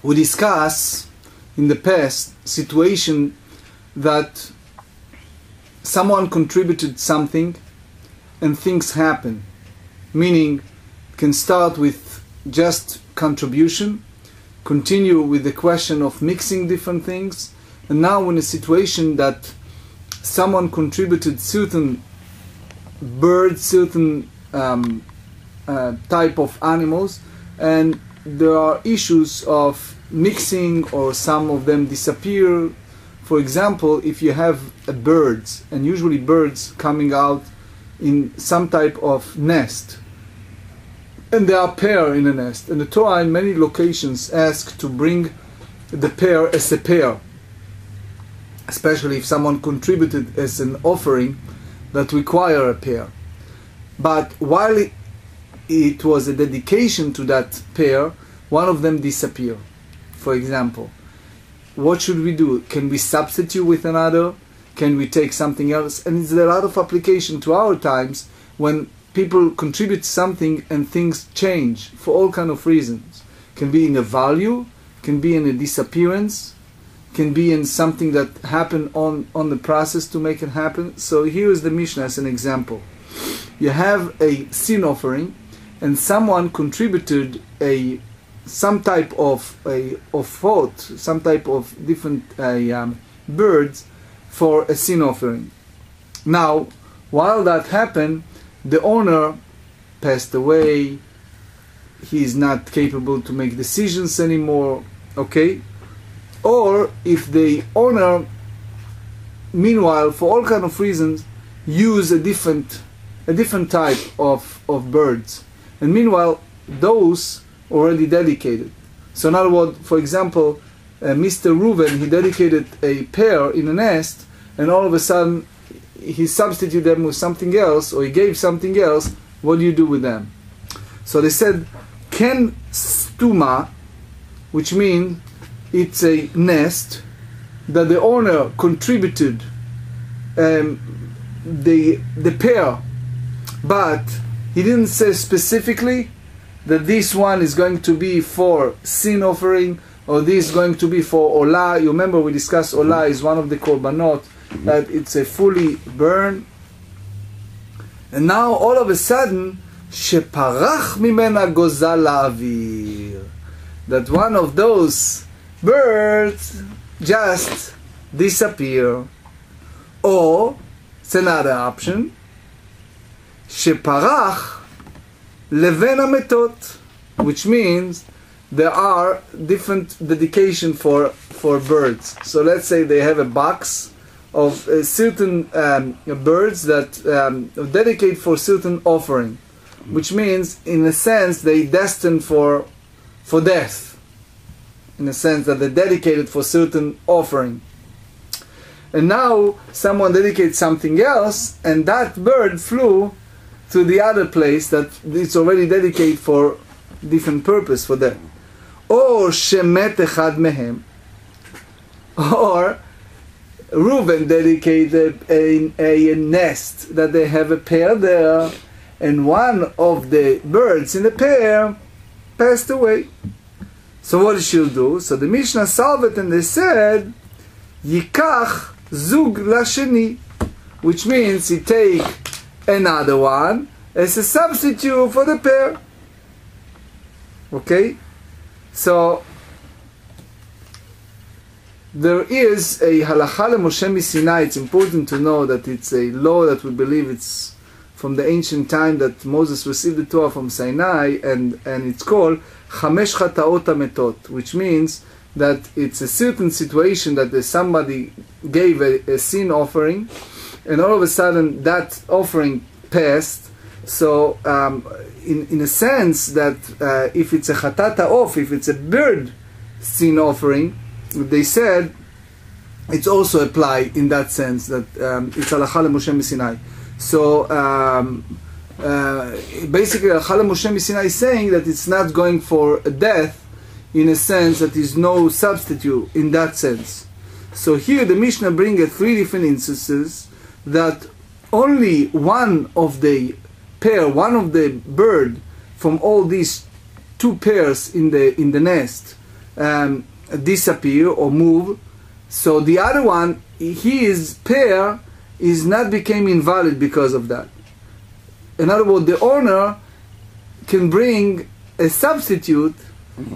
We discuss in the past situation that someone contributed something and things happen, meaning it can start with just contribution, continue with the question of mixing different things, and now in a situation that someone contributed certain birds, certain type of animals, and there are issues of mixing, or some of them disappear. For example, if you have birds, and usually birds coming out in some type of nest, and there are pair in a nest, and the Torah in many locations asks to bring the pair as a pair, especially if someone contributed as an offering that require a pair. But while it was a dedication to that pair, one of them disappeared. For example, what should we do? Can we substitute with another? Can we take something else? And it's a lot of application to our times when people contribute something and things change for all kind of reasons. Can be in a value, can be in a disappearance, can be in something that happened on the process to make it happen. So here is the Mishnah as an example. You have a sin offering, and someone contributed some type of thought, some type of different birds for a sin offering. Now, while that happened, the owner passed away. He is not capable to make decisions anymore. Okay, or if the owner, meanwhile, for all kind of reasons, use a different type of birds, and meanwhile those already dedicated. So in other words, for example, Mr. Reuven, he dedicated a pair in a nest, and all of a sudden he substituted them with something else, or he gave something else. What do you do with them? So they said, Ken stuma, which means it's a nest that the owner contributed the pair, but he didn't say specifically that this one is going to be for sin offering, or this is going to be for olah. You remember we discussed olah is one of the korbanot, that it's a fully burn. And now all of a sudden, sheparach mimena gozal la'avir, that one of those birds just disappear. Or it's another option, sheparach leven hametot, which means there are different dedication for birds. So let's say they have a box of certain birds that dedicate for certain offering, which means in a sense they destined for death, in a sense that they're dedicated for certain offering. And now someone dedicates something else, and that bird flew to the other place that it's already dedicated for different purpose for them. Or shemet echad mehem, or Reuven dedicated a nest that they have a pair there, and one of the birds in the pair passed away. So what should she do? So the Mishnah solved it, and they said, Yikach zug lasheni, which means he take another one as a substitute for the pair. Okay? So there is a halacha Moshe Sinai. It's important to know that it's a law that we believe it's from the ancient time that Moses received the Torah from Sinai, and it's called Chamesh Chataot HaMetot, which means that it's a certain situation that somebody gave a sin offering, and all of a sudden that offering passed. So in a sense that if it's a chatata off, if it's a bird sin offering, they said it's also applied in that sense, that it's halacha Moshe Sinai. So basically halacha Moshe Sinai is saying that it's not going for a death, in a sense that is no substitute in that sense. So here the Mishnah brings 3 different instances that only one of the pair, one of the bird from all these 2 pairs in the nest disappear or move, so the other one, his pair is not became invalid because of that. In other words, the owner can bring a substitute,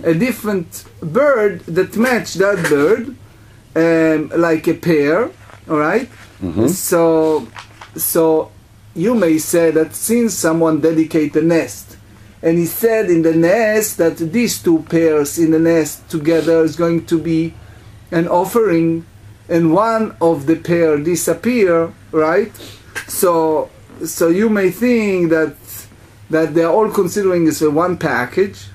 a different bird that match that bird, like a pair, all right? So you may say that since someone dedicate a nest, and he said in the nest that these two pairs in the nest together is going to be an offering, and one of the pair disappear, right? So you may think that they are all considering this a one package,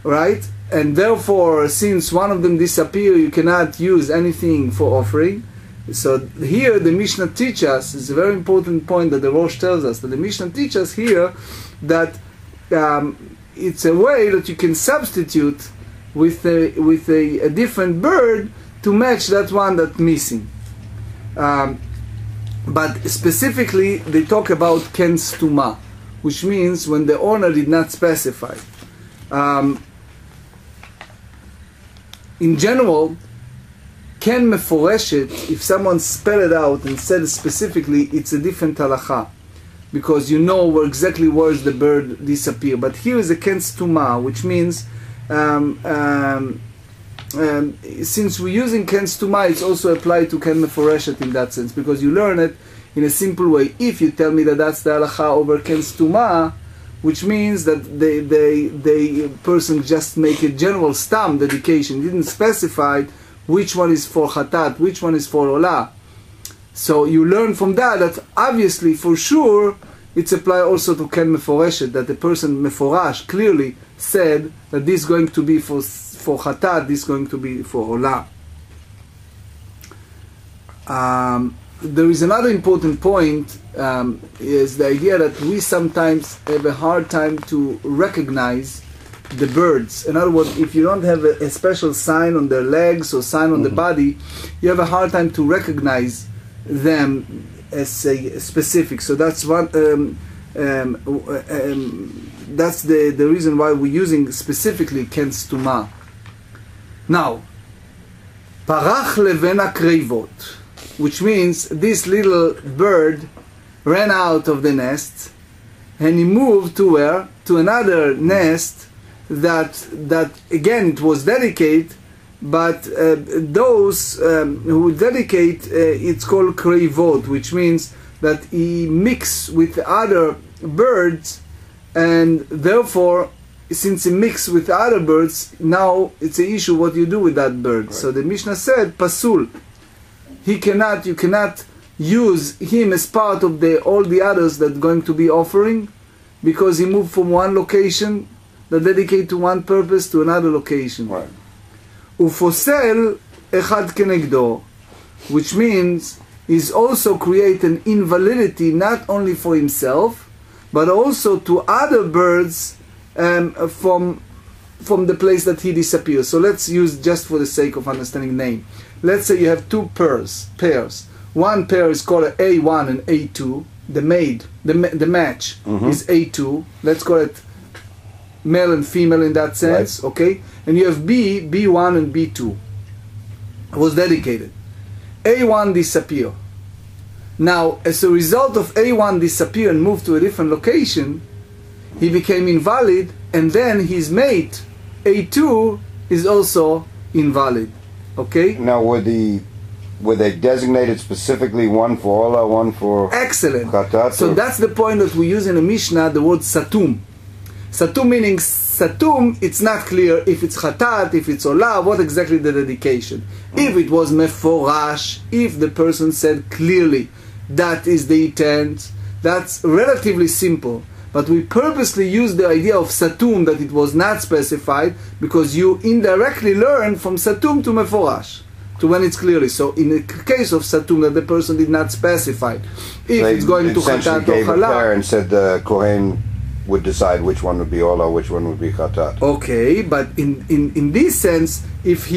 right? And therefore, since one of them disappear, you cannot use anything for offering. So here the Mishnah teaches us, it's a very important point that the Rosh tells us, that the Mishnah teaches us here that it's a way that you can substitute with a different bird to match that one that's missing. But specifically they talk about ken stuma, which means when the owner did not specify. In general, ken meforeshet, if someone spelled it out and said it specifically, it's a different halacha, because you know exactly where the bird disappear. But here is a ken stuma, which means since we're using ken stuma, it's also applied to ken meforeshet in that sense, because you learn it in a simple way. If you tell me that that's the halacha over ken stuma, which means that the person just make a general stam dedication, didn't specify which one is for chatat, which one is for olah. So you learn from that obviously for sure it's applied also to ken meforeshet, that the person meforash clearly said that this is going to be for chatat, this is going to be for olah. There is another important point, is the idea that we sometimes have a hard time to recognize the birds. In other words, if you don't have a special sign on their legs or sign on the body, you have a hard time to recognize them as a specific. So that's one. That's the reason why we're using specifically ken stuma. Now, parach levena kreivot, which means this little bird ran out of the nest and he moved to where? To another nest that again it was dedicated, but those who dedicate, it's called kreivot, which means that he mixed with other birds, and therefore since he mixed with other birds, now it's an issue what you do with that bird. Right. So the Mishnah said pasul, you cannot use him as part of all the others that are going to be offering, because he moved from one location that dedicate to one purpose to another location. Right. Ufosel echad kenegdo, which means he's also create an invalidity not only for himself but also to other birds from the place that he disappears. So let's use, just for the sake of understanding name, let's say you have two pairs. One pair is called A1 and A2. The match is A2. Let's call it male and female in that sense, right. Okay? And you have B1 and B2. It was dedicated. A1 disappear. Now, as a result of A1 disappear and move to a different location, he became invalid, and then his mate, A2, is also invalid. Okay? Now, were they designated specifically, one for Ola, one for Excellent. Chatat? So that's the point that we use in the Mishnah, the word satum. Satum meaning satum, it's not clear if it's Chatat, if it's Ola, what exactly the dedication. If it was meforash, if the person said clearly that is the intent, that's relatively simple. But we purposely use the idea of satum, that it was not specified, because you indirectly learn from satum to meforash, to when it's clearly. So in the case of satum, that the person did not specify, if it's going to chatat or halal, and said the Kohen would decide which one would be Ola, which one would be Chatat. Okay, but in this sense, if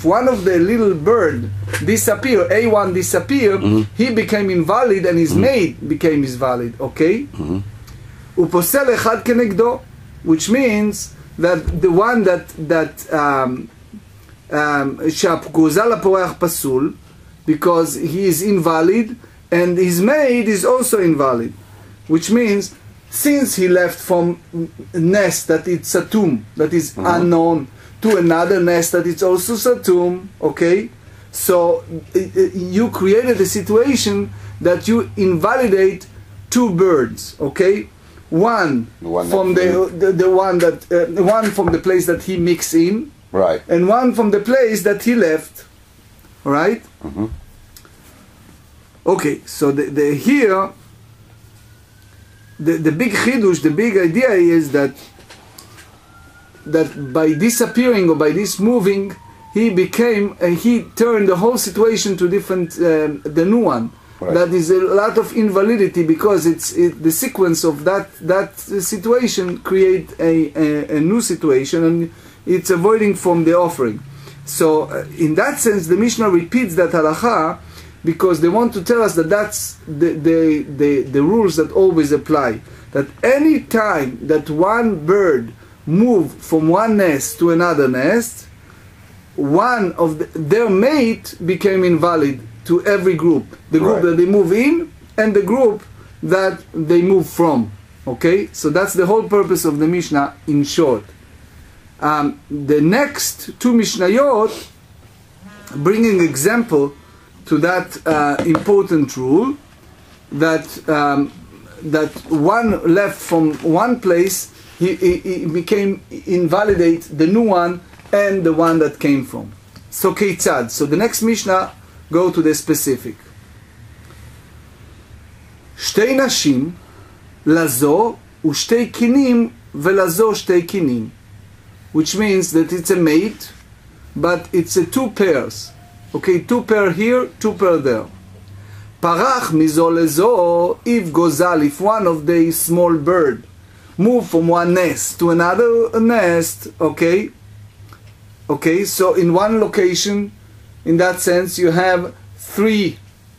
one of the little bird disappear, A1 disappear, he became invalid and his mate became invalid. Okay. Uposel echad kenegdo, which means that the one that שהגוזל הפורח פסול, because he is invalid, and his maid is also invalid, which means since he left from a nest that it's satum, that is unknown, to another nest that it's also satum, okay? So you created a situation that you invalidate two birds, okay? One from the one that one from the place that he mixed in, right, and one from the place that he left, right? Okay, so here the big chidush, the big idea is that by disappearing or by this moving, he turned the whole situation to different, the new one. Right. That is a lot of invalidity, because the sequence of that situation create a new situation, and it's avoiding from the offering. So in that sense, the Mishnah repeats that halacha, because they want to tell us that that's the rules that always apply. That any time that one bird move from one nest to another nest, one of their mate became invalid to every group. The group that they move in and the group that they move from. Okay? So that's the whole purpose of the Mishnah in short. The next two Mishnayot bringing example to that important rule, that one left from one place, he became invalidate the new one and the one that came from. So Keitzad. So the next Mishnah go to the specific. Shtei nashim lazo ushtei kinim velazo shtei kinim, which means that it's a mate, but it's a two pairs. Okay, two pair here, two pair there. Parach mizo lezo, if gozal, if one of the small bird move from one nest to another nest, okay, so in one location, in that sense, you have three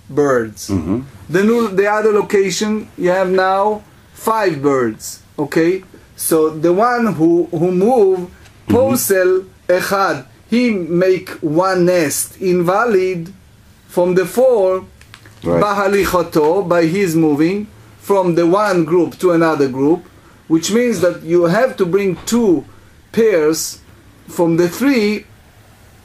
birds. The other location, you have now 5 birds, okay? So the one who move, posel echad, he make one nest invalid from the 4, bahalichoto, by his moving from the one group to another group, which means that you have to bring 2 pairs from the 3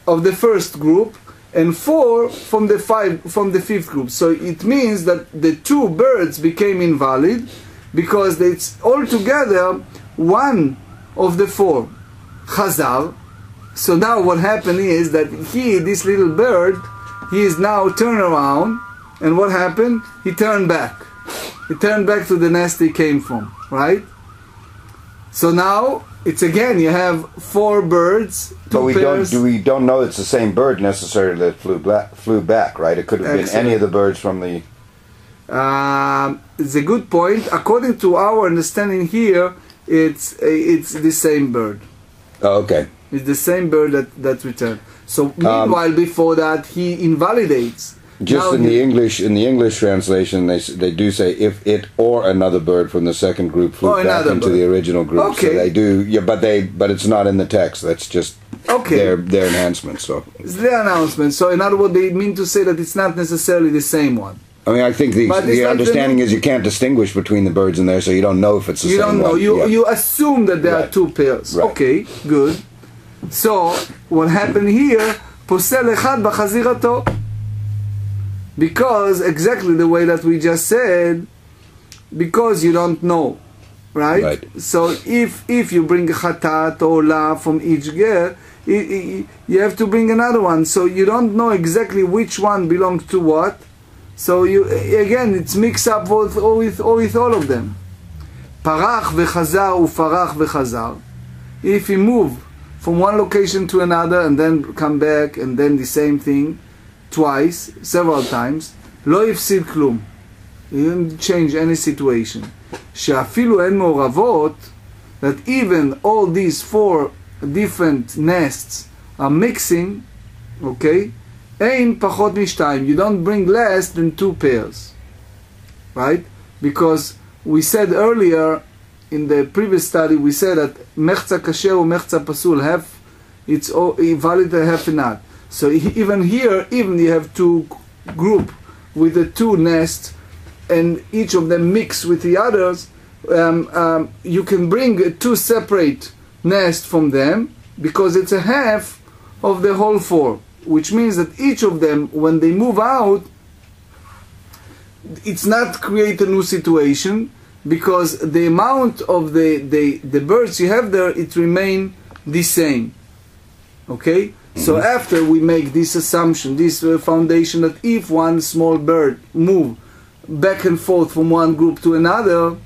of the first group and 4 from the 5th group. So it means that the 2 birds became invalid because it's altogether one of the 4. Chazar. So now what happened is that this little bird, he is now turned around, and what happened? He turned back. He turned back to the nest he came from, right? So now it's again, you have 4 birds, 2 pairs. We don't know it's the same bird necessarily that flew back, right? It could have been any of the birds from the... it's a good point. According to our understanding here, it's the same bird. Oh, okay. It's the same bird that returned. So meanwhile, before that, he invalidates. Just in the English translation, they do say if it or another bird from the second group flew back into the original group. Okay. So they do, yeah, but it's not in the text. That's just their enhancement. So it's their announcement. So in other words, they mean to say that it's not necessarily the same one. I mean, I think the understanding is you can't distinguish between the birds in there, so you don't know if it's the same one. You don't know. You assume that there are 2 pairs. Right. Okay, good. So what happened here? Posel echad b'chazirato. Because exactly the way that we just said, because you don't know, right? So if you bring a chatat or la from each ger, you have to bring another one. So you don't know exactly which one belongs to what. So it's mixed up with all of them. Parach v'chazar ufarach v'chazar. If you move from one location to another and then come back and then the same thing twice, several times, לא יפסיד כלום. It didn't change any situation. שאפילו אין מעורבות, that even all these 4 different nests are mixing, okay, אין פחות מ2. You don't bring less than 2 pairs. Right? Because we said earlier, in the previous study, we said that mechza kasher or mechza pasul have it's invalid to have not. So even here, even you have two group with the two nests, and each of them mix with the others, you can bring two separate nests from them, because it's a half of the whole four, which means that each of them, when they move out, it's not create a new situation, because the amount of the birds you have there, it remain the same. Okay? So after we make this assumption, this foundation, that if one small bird move back and forth from one group to another,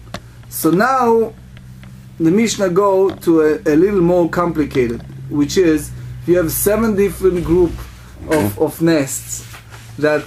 so now the Mishnah go to a little more complicated, which is you have 7 different group of nests that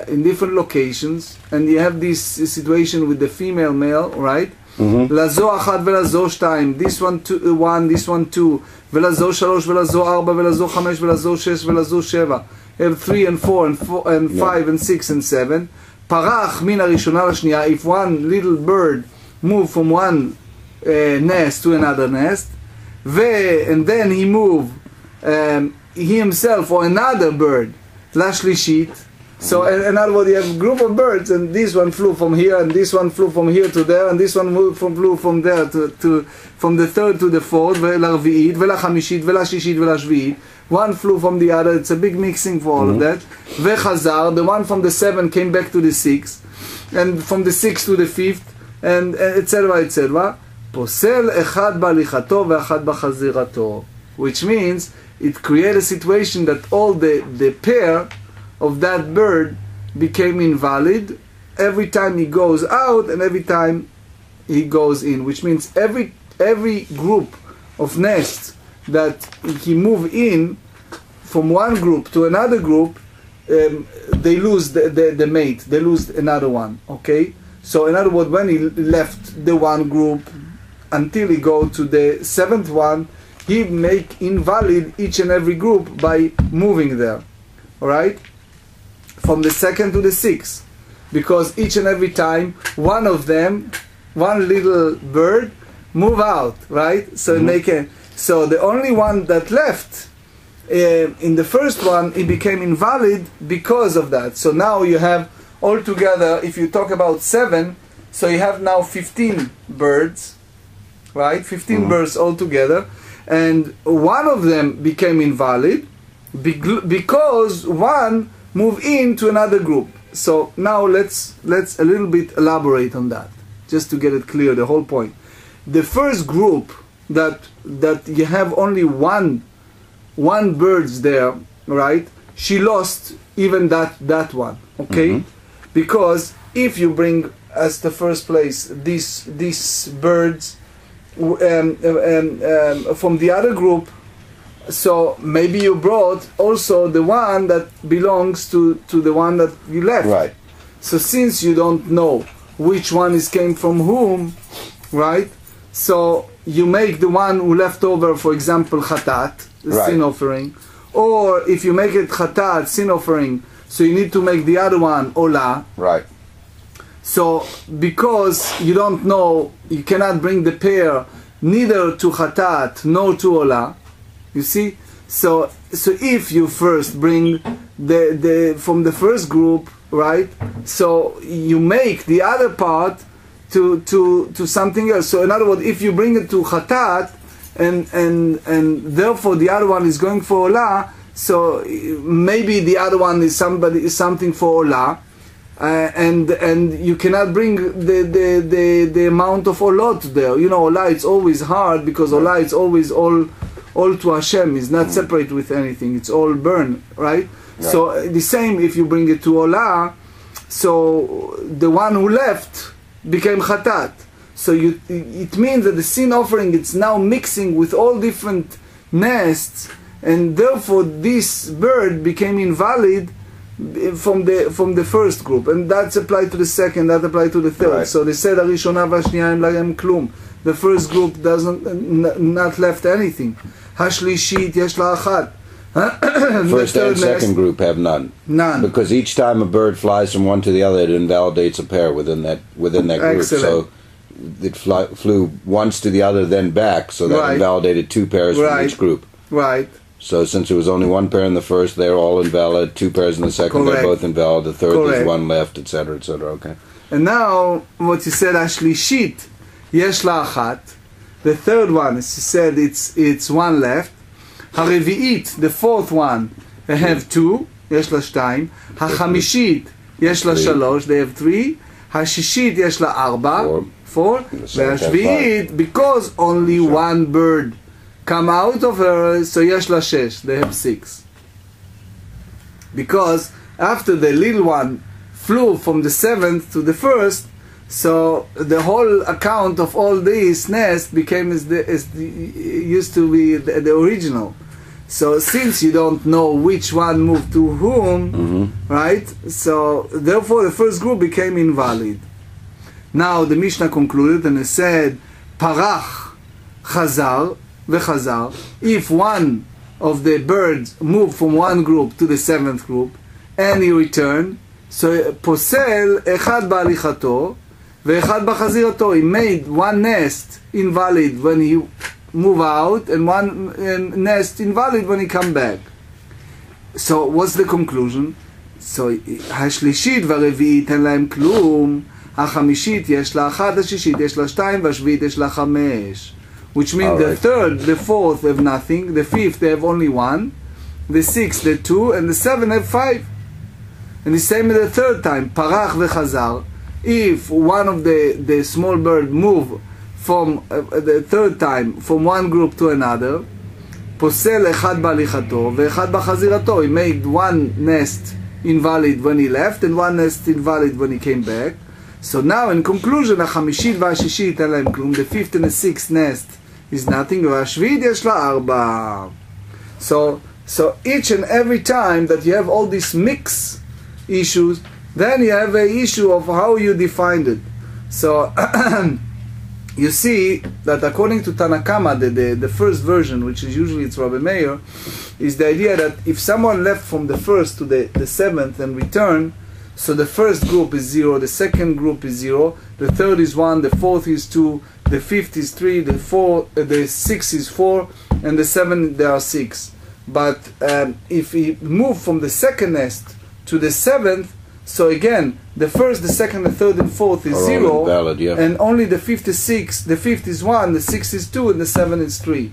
in different locations, and you have this situation with the female male, right? Lazo achad velazo shtayim, this one 1, this one 2, velazo shalosh, velazo arba, velazo chamesh, velazo shesh, velazo sheva. You have 3 and 4 and 5 and 6 and 7. Parach min harishona lashniya, if one little bird move from one nest to another nest, and then he move he himself or another bird lashlishit. So in other words, you have a group of birds, and this one flew from here, and this one flew from here to there, and this one flew from there to from the third to the fourth, velarvi'it, velachamishit, velashishit, velashvi'it. One flew from the other. It's a big mixing for all of that. Vechazar, the one from the 7 came back to the 6, and from the 6 to the 5th, and etc. etc. Posel echad balichato ve'echad bachazirato, which means it created a situation that all the pair of that bird became invalid every time he goes out and every time he goes in, which means every group of nests that he move in from one group to another group, they lose the mate, they lose another one. Okay, so in other words, when he left the one group until he go to the 7th one, he make invalid each and every group by moving there. All right, from the 2nd to the 6th, because each and every time one of them, one little bird, move out, right? So make a, so the only one that left in the first one, it became invalid because of that. So now you have altogether, if you talk about 7, so you have now 15 birds, right? 15 birds altogether, and one of them became invalid because one moved into another group. So now let's a little bit elaborate on that, just to get it clear, the whole point. The first group that you have only one birds there, right? She lost even that one, okay? Because if you bring as the first place these birds from the other group, so maybe you brought also the one that belongs to the one that you left. Right. So since you don't know which one came from whom, right? So you make the one who left over, for example, chatat, the sin offering. Or if you make it chatat, sin offering, so you need to make the other one olah. Right. So because you don't know, you cannot bring the pair neither to chatat nor to olah. You see, so if you first bring the from the first group, right? So you make the other part to something else. So in other words, if you bring it to chatat, and therefore the other one is going for olah, so maybe the other one is something for olah, and you cannot bring the amount of olot there. You know, olah it's always hard because olah it's always all to Hashem, is not separate with anything, it's all burn, right? So the same if you bring it to olah, so the one who left became chatat. So it means that the sin offering, it's now mixing with all different nests, and therefore this bird became invalid from the first group, and that's applied to the second, that applied to the third. Right. So they said harishona v'ashniya lahem klum. The first group doesn't not left anything. Hashlishit yesh la achat. First and second group have none. None. Because each time a bird flies from one to the other, it invalidates a pair within that group. Excellent. So it flew once to the other, then back, so that invalidated 2 pairs from each group. Right. So since there was only 1 pair in the first, they're all invalid. 2 pairs in the second, they're both invalid. The third, there's 1 left, etc., etc. Okay. And now, what you said, השלישית, יש לה אחת. The third one, as you said, it's 1 left. הרביעית, the fourth one, they have 2, יש לה 2. החמישית, יש לה 3, they have 3. השישית, יש לה 4, 4. והשביעית, because only 1 bird come out of her, so יש לה 6, they have 6. Because after the little one flew from the 7th to the 1st, so the whole account of all these nests became used to be the original. So since you don't know which one moved to whom, right? So therefore the first group became invalid. Now the Mishnah concluded and it said, Parach, Chazar, v'chazar. If one of the birds moved from one group to the 7th group and he returned, so posel echad ba'alichato ve'echad b'chazirato. He made one nest invalid when he moved out and one nest invalid when he come back. So what's the conclusion? So השלישית והרביעית אין להם כלום, החמישית יש לה 1, השישית יש לה 2 והשביעית יש לה 5. Which means the third, the fourth have nothing, the fifth they have only 1, the sixth the 2, and the 7 have 5. And the same as the third time, parach v'chazar. If one of the small bird move from the third time from one group to another, posel echad ba'alichato ve'echad b'chazirato. He made one nest invalid when he left and one nest invalid when he came back. So now in conclusion, החמישית והשישית אין להם כלום. The 5th and the 6th nest is nothing. והשביעית יש לה 4. So each and every time that you have all these mix issues, then you have an issue of how you defined it. So you see that according to Tanakama, the first version, which is usually it's Rabbi Meir, is the idea that if someone left from the 1st to the 7th and returned, so the first group is 0, the second group is 0, the third is 1, the fourth is 2, the fifth is 3, the 6th is 4, and the 7 there are 6. But if he moved from the second nest to the 7th, so again the first, the second, the third, and fourth is 0, invalid, yeah. And only the 5th is 6, the 5th is 1, the 6th is 2, and the 7 is 3.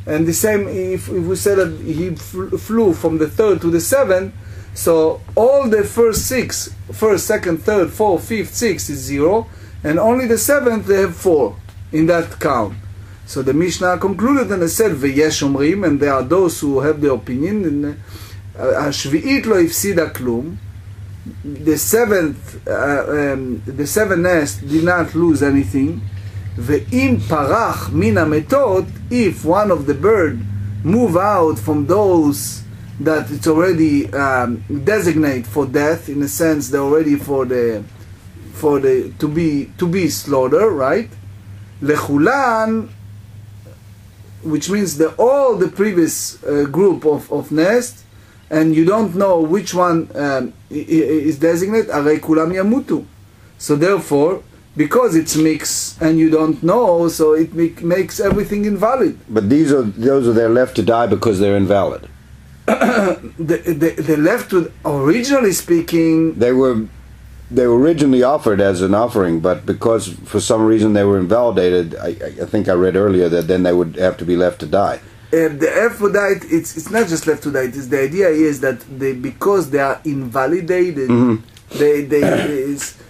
And the same if we said that he flew from the 3rd to the 7th, so all the first 6, 1st, 2nd, 3rd, 4th, 5th, 6th is 0, and only the 7th they have 4 in that count. So the Mishnah concluded and it said, ויש אומרים, and there are those who have the opinion, השביעית לא הפסידה כלום, the 7th nest did not lose anything, ואם פרח מן המתות, if one of the bird move out from those that it's already designate for death, in a sense they're already to be slaughtered, right? לכולן, which means that all the previous group of nest, and you don't know which one is designated, הרי כולם ימותו. So therefore, because it's mixed and you don't know, so it makes everything invalid. But those are there left to die because they're invalid. The left with, originally speaking, they were originally offered as an offering, but because for some reason they were invalidated, I think I read earlier that then they would have to be left to die. The Aphrodite, it's not just left to die. The idea is that because they are invalidated,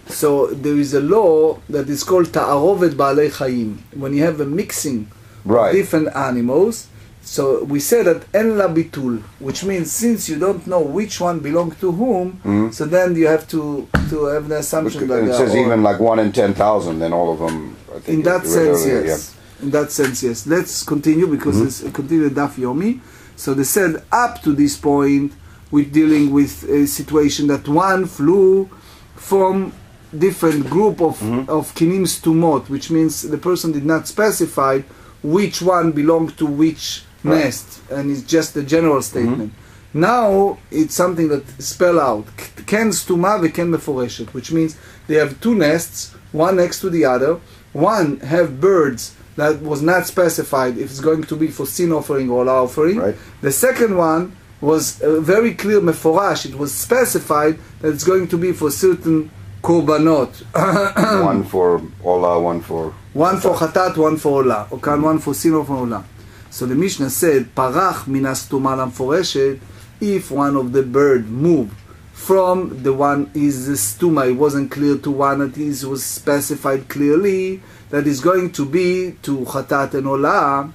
so there is a law that is called ta'arovet ba'alei chayim. When you have a mixing of different animals, so we say that en la bitul, which means since you don't know which one belongs to whom, so then you have to have the assumption that it says even like 1 in 10,000, then all of them. I think in that sense, yes. Yeah. In that sense, yes. Let's continue because it's continue Daf Yomi. So they said up to this point, we're dealing with a situation that one flew from different group of Kinnim stumot, which means the person did not specify which one belonged to which nest, and it's just a general statement. Now it's something that spell out ken stuma v'ken meforeshet, which means they have 2 nests, one next to the other, one have birds that was not specified if it's going to be for sin offering or olah offering. Right. The second one was very clear, meforash. It was specified that it's going to be for certain korbanot. One for olah, one for chatat, one for olah. Okay, one for sin or for olah. So the Mishnah said, parach minas tuma lamforeshet, if one of the bird moved from the one is the stuma, it wasn't clear to one that is was specified clearly that is going to be to chatat and olah.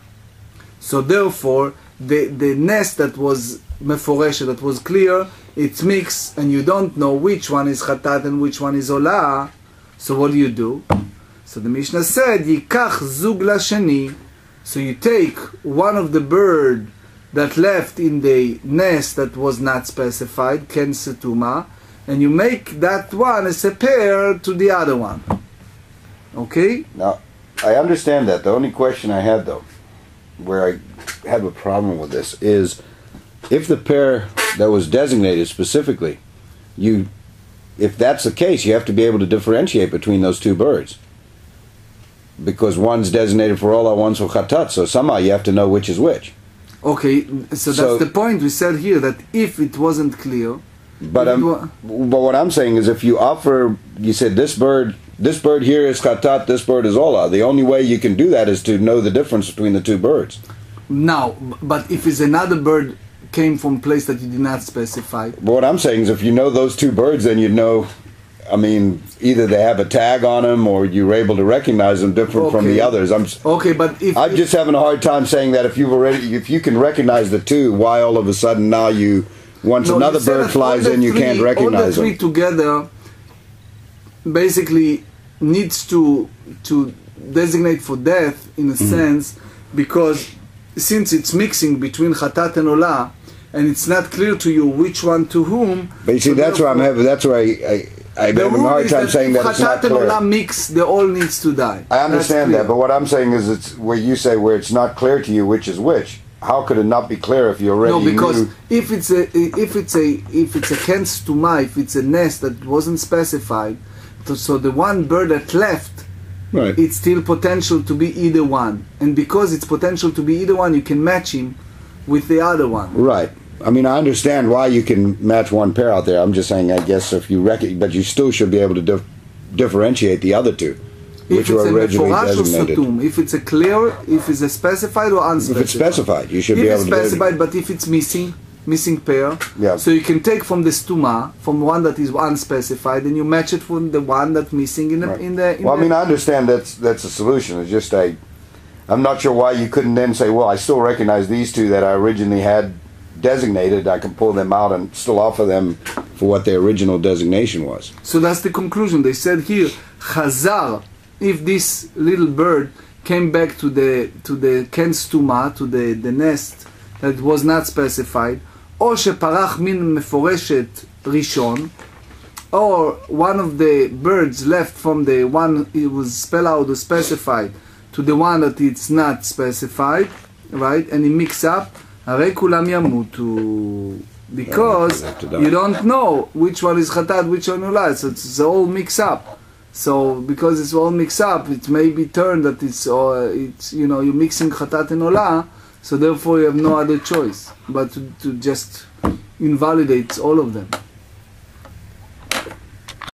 So therefore, the nest that was meforeshet, that was clear, it's mixed, and you don't know which one is chatat and which one is olah. So what do? So the Mishnah said, yikach zug lashani. So you take one of the bird that left in the nest that was not specified, ken setuma, and you make that one as a pair to the other one. Okay? Now, I understand that. The only question I had, though, where I have a problem with this, is if the pair that was designated specifically, if that's the case, you have to be able to differentiate between those two birds. Because one's designated for olah, one's for chatat, so somehow you have to know which is which. Okay, so that's the point. We said here that if it wasn't clear... But what I'm saying is if you offer, you said this bird here is chatat, this bird is olah. The only way you can do that is to know the difference between the two birds. Now, but if it's another bird came from a place that you did not specify... But what I'm saying is if you know those two birds, then you know... I mean, either they have a tag on them, or you're able to recognize them different from the others. I'm just having a hard time saying that if you can recognize the two, why all of a sudden now once another bird flies in, you can't recognize them. All the three together basically needs to designate for death in a sense, because since it's mixing between chatat and olah, and it's not clear to you which one to whom. But you see, that's where I'm having. That's where I'm having a hard time saying that it's not clear. Chatat and olah mix, they all needs to die. I understand that, but what I'm saying is, it's where you say where it's not clear to you which is which. How could it not be clear if you already knew? No, because if it's a ken stuma, if it's a nest that wasn't specified, so the one bird that left, right, it's still potential to be either one, and because it's potential to be either one, you can match him with the other one. Right. I mean, I understand why you can match one pair out there. I'm just saying, I guess if you but you still should be able to differentiate the other two, which were originally designated. If it's a clear, if it's a specified or unspecified. If it's specified, you should be able to. If it's specified, but if it's missing pair, yeah. So you can take from the stuma, from one that is unspecified, and you match it with the one that's missing in the. Right. I mean, I understand that's a solution. It's just I'm not sure why you couldn't then say, well, I still recognize these two that I originally had designated. I can pull them out and still offer them for what their original designation was. So that's the conclusion. They said here, Chazar, if this little bird came back to the ken stuma, to the nest that was not specified, or sheparach min meforeshet rishon, or one of the birds left from the one it was spelled out or specified to the one that it's not specified, right? And it mix up, הרי כולם ימותו, because you don't know which one is chatat, which one is, so it's all mixed up. So because it's all mixed up, it may be turned that it's you're mixing chatat and olah, so therefore you have no other choice but to just invalidate all of them.